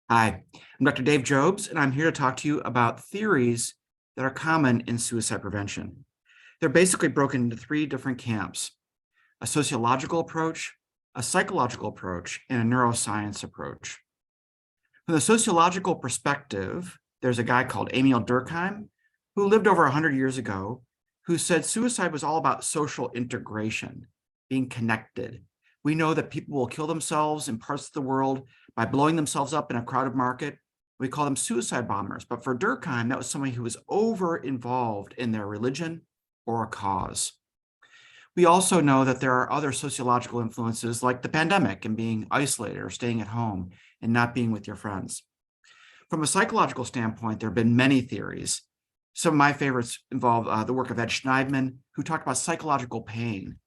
Hi, I'm Dr. Dave Jobs, and I'm here to talk to you about theories that are common in suicide prevention. They're basically broken into three different camps: a sociological approach, a psychological approach, and a neuroscience approach. From the sociological perspective, there's a guy called Emil Durkheim who lived over 100 years ago, who said suicide was all about social integration, being connected. We know that people will kill themselves in parts of the world by blowing themselves up in a crowded market. We call them suicide bombers. But for Durkheim, that was somebody who was over involved in their religion or a cause. We also know that there are other sociological influences like the pandemic and being isolated or staying at home and not being with your friends. From a psychological standpoint, there have been many theories. Some of my favorites involve the work of Ed Schneidman, who talked about psychological pain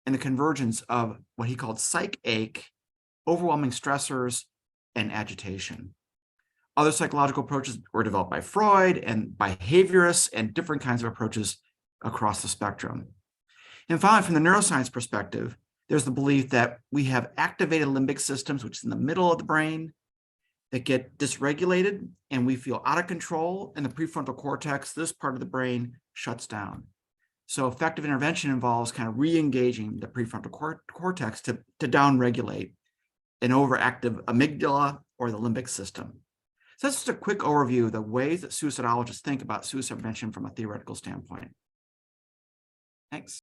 and the convergence of what he called psych ache, overwhelming stressors, and agitation. Other psychological approaches were developed by Freud and behaviorists and different kinds of approaches across the spectrum. And finally, from the neuroscience perspective, there's the belief that we have activated limbic systems, which is in the middle of the brain, that get dysregulated and we feel out of control, and the prefrontal cortex, this part of the brain, shuts down. So effective intervention involves kind of re-engaging the prefrontal cortex to downregulate an overactive amygdala or the limbic system. So that's just a quick overview of the ways that suicidologists think about suicide prevention from a theoretical standpoint. Thanks.